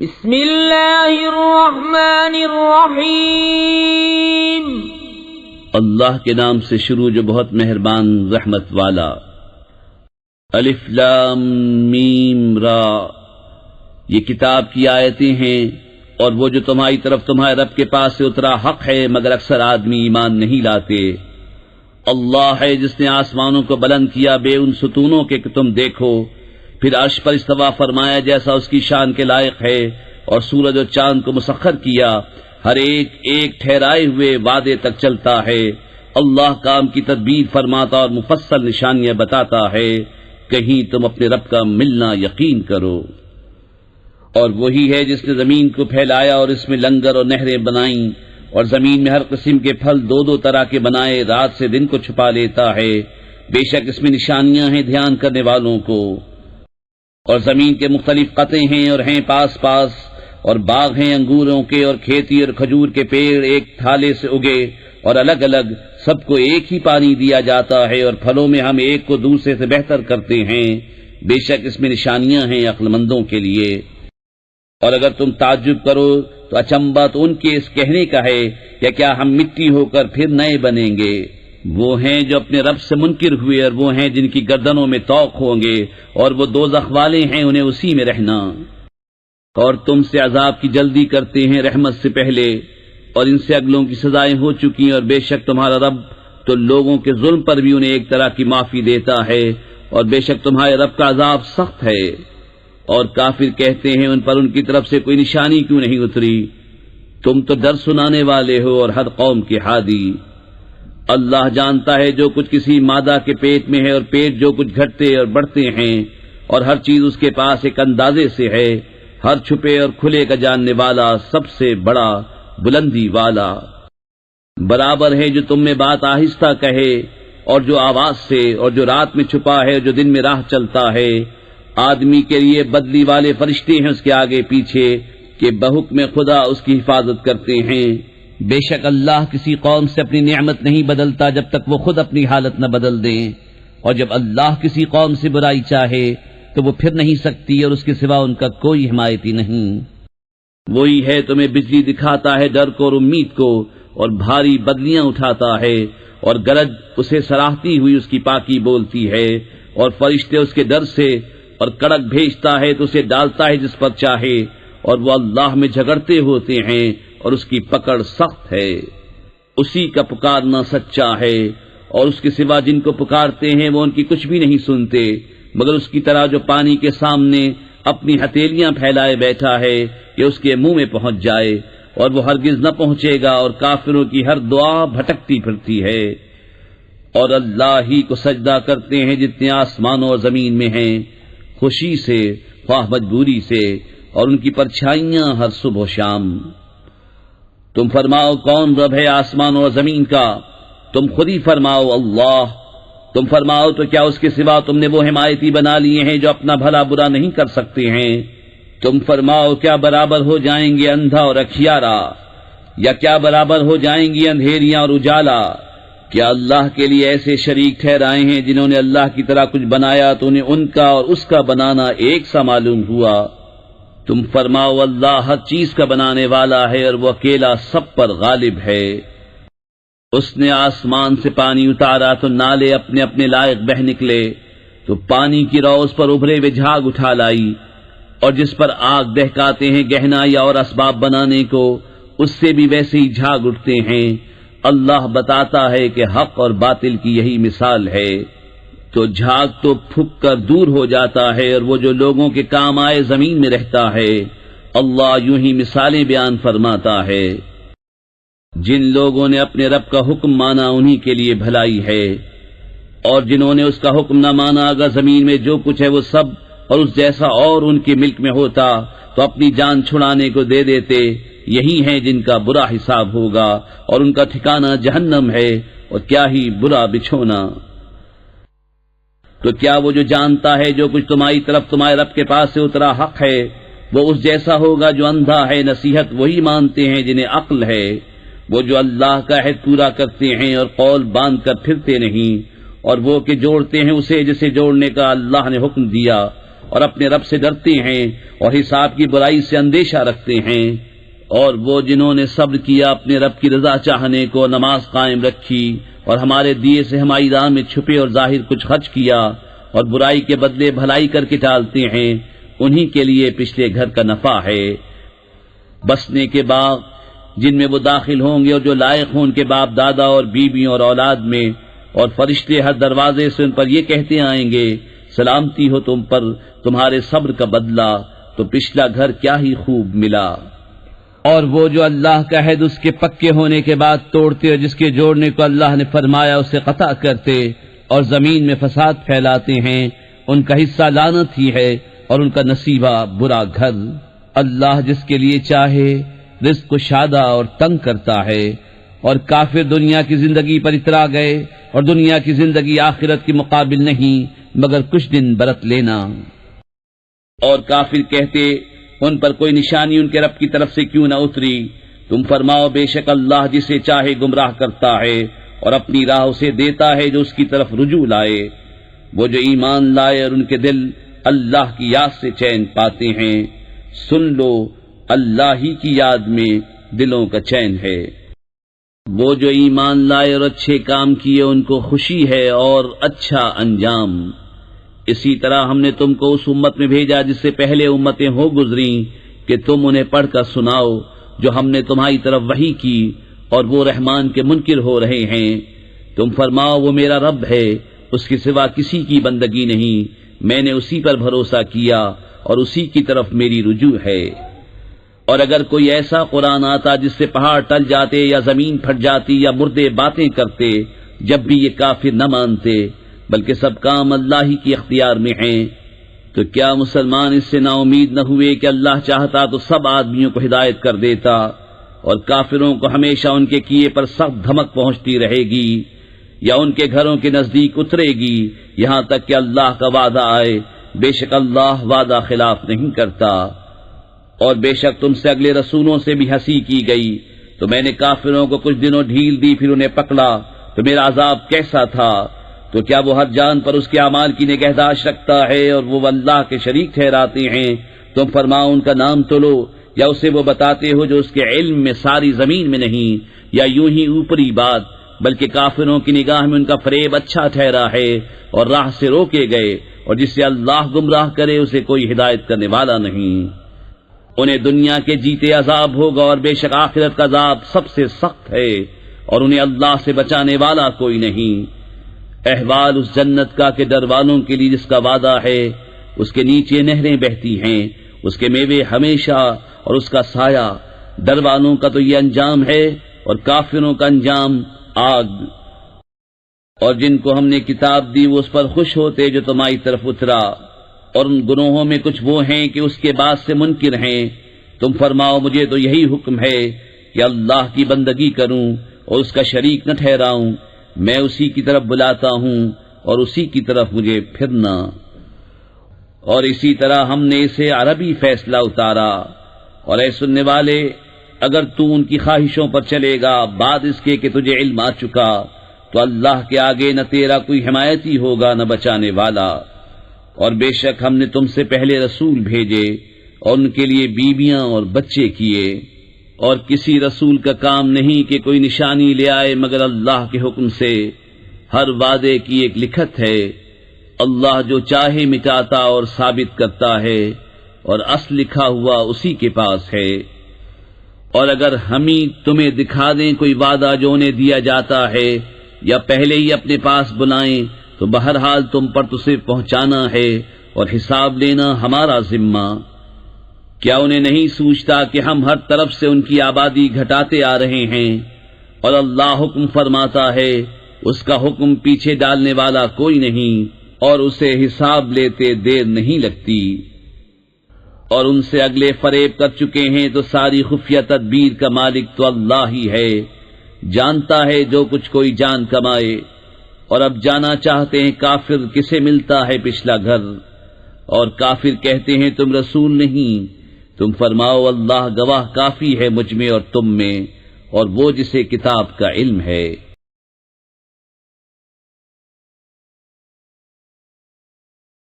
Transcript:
بسم اللہ الرحمن الرحیم۔ اللہ کے نام سے شروع جو بہت مہربان رحمت والا۔ الف لام میم را، یہ کتاب کی آیتیں ہیں اور وہ جو تمہاری طرف تمہارے رب کے پاس سے اترا حق ہے، مگر اکثر آدمی ایمان نہیں لاتے۔ اللہ ہے جس نے آسمانوں کو بلند کیا بے ان ستونوں کے کہ تم دیکھو، پھر عرش پر استوا فرمایا جیسا اس کی شان کے لائق ہے، اور سورج اور چاند کو مسخر کیا، ہر ایک ایک ٹھہرائے ہوئے وعدے تک چلتا ہے۔ اللہ کام کی تدبیر فرماتا اور مفصل نشانیاں بتاتا ہے، کہیں تم اپنے رب کا ملنا یقین کرو۔ اور وہی ہے جس نے زمین کو پھیلایا اور اس میں لنگر اور نہریں بنائیں، اور زمین میں ہر قسم کے پھل دو دو طرح کے بنائے، رات سے دن کو چھپا لیتا ہے، بے شک اس میں نشانیاں ہیں دھیان کرنے والوں کو۔ اور زمین کے مختلف قطعے ہیں اور ہیں پاس پاس، اور باغ ہیں انگوروں کے اور کھیتی اور کھجور کے پیڑ ایک تھالے سے اگے اور الگ الگ، سب کو ایک ہی پانی دیا جاتا ہے، اور پھلوں میں ہم ایک کو دوسرے سے بہتر کرتے ہیں، بے شک اس میں نشانیاں ہیں عقل مندوں کے لیے۔ اور اگر تم تعجب کرو تو اچنبا تو ان کے اس کہنے کا ہے کہ کیا ہم مٹی ہو کر پھر نئے بنیں گے؟ وہ ہیں جو اپنے رب سے منکر ہوئے، اور وہ ہیں جن کی گردنوں میں طوق ہوں گے، اور وہ دوزخ والے ہیں، انہیں اسی میں رہنا۔ اور تم سے عذاب کی جلدی کرتے ہیں رحمت سے پہلے، اور ان سے اگلوں کی سزائیں ہو چکی ہیں، اور بے شک تمہارا رب تو لوگوں کے ظلم پر بھی انہیں ایک طرح کی معافی دیتا ہے، اور بے شک تمہارے رب کا عذاب سخت ہے۔ اور کافر کہتے ہیں ان پر ان کی طرف سے کوئی نشانی کیوں نہیں اتری؟ تم تو ڈر سنانے والے ہو اور ہر قوم کے ہادی۔ اللہ جانتا ہے جو کچھ کسی مادہ کے پیٹ میں ہے، اور پیٹ جو کچھ گھٹتے اور بڑھتے ہیں، اور ہر چیز اس کے پاس ایک اندازے سے ہے، ہر چھپے اور کھلے کا جاننے والا، سب سے بڑا بلندی والا۔ برابر ہے جو تم میں بات آہستہ کہے اور جو آواز سے، اور جو رات میں چھپا ہے جو دن میں راہ چلتا ہے۔ آدمی کے لیے بدلی والے فرشتے ہیں اس کے آگے پیچھے، کہ بحکم خدا اس کی حفاظت کرتے ہیں۔ بے شک اللہ کسی قوم سے اپنی نعمت نہیں بدلتا جب تک وہ خود اپنی حالت نہ بدل دیں، اور جب اللہ کسی قوم سے برائی چاہے تو وہ پھر نہیں سکتی، اور اس کے سوا ان کا کوئی حمایتی نہیں۔ وہی ہے تمہیں بجلی دکھاتا ہے ڈر کو اور امید کو، اور بھاری بدلیاں اٹھاتا ہے، اور گرج اسے سراہتی ہوئی اس کی پاکی بولتی ہے، اور فرشتے اس کے ڈر سے، اور کڑک بھیجتا ہے تو اسے ڈالتا ہے جس پر چاہے، اور وہ اللہ میں جھگڑتے ہوتے ہیں، اور اس کی پکڑ سخت ہے۔ اسی کا پکارنا سچا ہے، اور اس کے سوا جن کو پکارتے ہیں وہ ان کی کچھ بھی نہیں سنتے، مگر اس کی طرح جو پانی کے سامنے اپنی ہتھیلیاں پھیلائے بیٹھا ہے کہ اس کے منہ میں پہنچ جائے، اور وہ ہرگز نہ پہنچے گا، اور کافروں کی ہر دعا بھٹکتی پھرتی ہے۔ اور اللہ ہی کو سجدہ کرتے ہیں جتنے آسمانوں اور زمین میں ہیں، خوشی سے خواہ مجبوری سے، اور ان کی پرچھائیاں ہر صبح و شام۔ تم فرماؤ کون رب ہے آسمان اور زمین کا؟ تم خود ہی فرماؤ اللہ۔ تم فرماؤ تو کیا اس کے سوا تم نے وہ حمایتی بنا لیے ہیں جو اپنا بھلا برا نہیں کر سکتے ہیں؟ تم فرماؤ کیا برابر ہو جائیں گے اندھا اور اکھیارا، یا کیا برابر ہو جائیں گی اندھیریاں اور اجالا؟ کیا اللہ کے لیے ایسے شریک ٹھہرائے ہیں جنہوں نے اللہ کی طرح کچھ بنایا تو انہیں ان کا اور اس کا بنانا ایک سا معلوم ہوا؟ تم فرماؤ اللہ ہر چیز کا بنانے والا ہے، اور وہ اکیلا سب پر غالب ہے۔ اس نے آسمان سے پانی اتارا تو نالے اپنے اپنے لائق بہ نکلے، تو پانی کی رو اس پر ابھرے ہوئے جھاگ اٹھا لائی، اور جس پر آگ دہکاتے ہیں گہنا یا اور اسباب بنانے کو، اس سے بھی ویسے ہی جھاگ اٹھتے ہیں۔ اللہ بتاتا ہے کہ حق اور باطل کی یہی مثال ہے۔ تو جھاگ تو پھک کر دور ہو جاتا ہے، اور وہ جو لوگوں کے کام آئے زمین میں رہتا ہے۔ اللہ یوں ہی مثالیں بیان فرماتا ہے۔ جن لوگوں نے اپنے رب کا حکم مانا انہی کے لیے بھلائی ہے، اور جنہوں نے اس کا حکم نہ مانا، اگر زمین میں جو کچھ ہے وہ سب اور اس جیسا اور ان کے ملک میں ہوتا تو اپنی جان چھڑانے کو دے دیتے۔ یہی ہیں جن کا برا حساب ہوگا، اور ان کا ٹھکانہ جہنم ہے، اور کیا ہی برا بچھونا۔ تو کیا وہ جو جانتا ہے جو کچھ تمہاری طرف تمہارے رب کے پاس سے اترا حق ہے، وہ اس جیسا ہوگا جو اندھا ہے؟ نصیحت وہی مانتے ہیں جنہیں عقل ہے، وہ جو اللہ کا عہد پورا کرتے ہیں اور قول باندھ کر پھرتے نہیں، اور وہ کہ جوڑتے ہیں اسے جسے جوڑنے کا اللہ نے حکم دیا، اور اپنے رب سے ڈرتے ہیں اور حساب کی برائی سے اندیشہ رکھتے ہیں، اور وہ جنہوں نے صبر کیا اپنے رب کی رضا چاہنے کو، نماز قائم رکھی اور ہمارے دیے سے ہماری راہ میں چھپے اور ظاہر کچھ خرچ کیا اور برائی کے بدلے بھلائی کر کے ٹالتے ہیں، انہی کے لیے پچھلے گھر کا نفع ہے، بسنے کے باغ جن میں وہ داخل ہوں گے اور جو لائق ہوں ان کے باپ دادا اور بیویوں اور اولاد میں، اور فرشتے ہر دروازے سے ان پر یہ کہتے آئیں گے سلامتی ہو تم پر، تمہارے صبر کا بدلہ تو پچھلا گھر کیا ہی خوب ملا۔ اور وہ جو اللہ کا عہد اس کے پکے ہونے کے بعد توڑتے اور جس کے جوڑنے کو اللہ نے فرمایا اسے قطع کرتے اور زمین میں فساد پھیلاتے ہیں، ان کا حصہ لعنت ہی ہے اور ان کا نصیبہ برا گھر۔ اللہ جس کے لیے چاہے رزق کو شادہ اور تنگ کرتا ہے، اور کافر دنیا کی زندگی پر اترا گئے اور دنیا کی زندگی آخرت کے مقابل نہیں مگر کچھ دن برت لینا۔ اور کافر کہتے ان پر کوئی نشانی ان کے رب کی طرف سے کیوں نہ اتری؟ تم فرماؤ بے شک اللہ جسے چاہے گمراہ کرتا ہے اور اپنی راہ اسے دیتا ہے جو اس کی طرف رجوع لائے۔ وہ جو ایمان لائے اور ان کے دل اللہ کی یاد سے چین پاتے ہیں، سن لو اللہ ہی کی یاد میں دلوں کا چین ہے۔ وہ جو ایمان لائے اور اچھے کام کیے ان کو خوشی ہے اور اچھا انجام۔ اسی طرح ہم نے تم کو اس امت میں بھیجا جس سے پہلے امتیں ہو گزری کہ تم انہیں پڑھ کر سناؤ جو ہم نے تمہاری طرف وحی کی، اور وہ رحمان کے منکر ہو رہے ہیں۔ تم فرماؤ وہ میرا رب ہے، اس کے سوا کسی کی بندگی نہیں، میں نے اسی پر بھروسہ کیا اور اسی کی طرف میری رجوع ہے۔ اور اگر کوئی ایسا قرآن آتا جس سے پہاڑ ٹل جاتے یا زمین پھٹ جاتی یا مردے باتیں کرتے، جب بھی یہ کافر نہ مانتے، بلکہ سب کام اللہ ہی کی اختیار میں ہیں، تو کیا مسلمان اس سے نا امید نہ ہوئے کہ اللہ چاہتا تو سب آدمیوں کو ہدایت کر دیتا، اور کافروں کو ہمیشہ ان کے کیے پر سخت دھمک پہنچتی رہے گی، یا ان کے گھروں کے نزدیک اترے گی یہاں تک کہ اللہ کا وعدہ آئے، بے شک اللہ وعدہ خلاف نہیں کرتا۔ اور بے شک تم سے اگلے رسولوں سے بھی ہنسی کی گئی، تو میں نے کافروں کو کچھ دنوں ڈھیل دی پھر انہیں پکڑا، تو میرا عذاب کیسا تھا؟ تو کیا وہ ہر جان پر اس کے اعمال کی نگہداشت رکھتا ہے اور وہ اللہ کے شریک ٹھہراتے ہیں؟ تم فرماؤ ان کا نام تو لو، یا اسے وہ بتاتے ہو جو اس کے علم میں ساری زمین میں نہیں، یا یوں ہی اوپری بات، بلکہ کافروں کی نگاہ میں ان کا فریب اچھا ٹھہرا ہے اور راہ سے روکے گئے، اور جس سے اللہ گمراہ کرے اسے کوئی ہدایت کرنے والا نہیں۔ انہیں دنیا کے جیتے عذاب ہوگا اور بے شک آخرت کا عذاب سب سے سخت ہے، اور انہیں اللہ سے بچانے والا کوئی نہیں۔ احوال اس جنت کا کہ ڈر والوں کے لیے جس کا وعدہ ہے، اس کے نیچے نہریں بہتی ہیں، اس کے میوے ہمیشہ اور اس کا سایہ۔ ڈر والوں کا تو یہ انجام ہے اور کافروں کا انجام آگ۔ اور جن کو ہم نے کتاب دی وہ اس پر خوش ہوتے جو تمہاری طرف اترا، اور ان گناہوں میں کچھ وہ ہیں کہ اس کے بعد سے منکر ہیں۔ تم فرماؤ مجھے تو یہی حکم ہے کہ اللہ کی بندگی کروں اور اس کا شریک نہ ٹھہراؤں، میں اسی کی طرف بلاتا ہوں اور اسی کی طرف مجھے پھرنا۔ اور اسی طرح ہم نے اسے عربی فیصلہ اتارا۔ اور اے سننے والے، اگر تو ان کی خواہشوں پر چلے گا بعد اس کے کہ تجھے علم آ چکا، تو اللہ کے آگے نہ تیرا کوئی حمایتی ہوگا نہ بچانے والا۔ اور بے شک ہم نے تم سے پہلے رسول بھیجے اور ان کے لیے بیویاں اور بچے کیے، اور کسی رسول کا کام نہیں کہ کوئی نشانی لے آئے مگر اللہ کے حکم سے، ہر وعدے کی ایک لکھت ہے۔ اللہ جو چاہے مٹاتا اور ثابت کرتا ہے، اور اصل لکھا ہوا اسی کے پاس ہے۔ اور اگر ہم ہی تمہیں دکھا دیں کوئی وعدہ جو انہیں دیا جاتا ہے، یا پہلے ہی اپنے پاس بلائیں، تو بہرحال تم پر تو صرف پہنچانا ہے اور حساب لینا ہمارا ذمہ۔ کیا انہیں نہیں سوچتا کہ ہم ہر طرف سے ان کی آبادی گھٹاتے آ رہے ہیں، اور اللہ حکم فرماتا ہے، اس کا حکم پیچھے ڈالنے والا کوئی نہیں، اور اسے حساب لیتے دیر نہیں لگتی۔ اور ان سے اگلے فریب کر چکے ہیں تو ساری خفیہ تدبیر کا مالک تو اللہ ہی ہے، جانتا ہے جو کچھ کوئی جان کمائے۔ اور اب جانا چاہتے ہیں کافر کسے ملتا ہے پچھلا گھر، اور کافر کہتے ہیں تم رسول نہیں۔ تم فرماؤ اللہ گواہ کافی ہے مجھ میں اور تم میں، اور وہ جسے کتاب کا علم ہے۔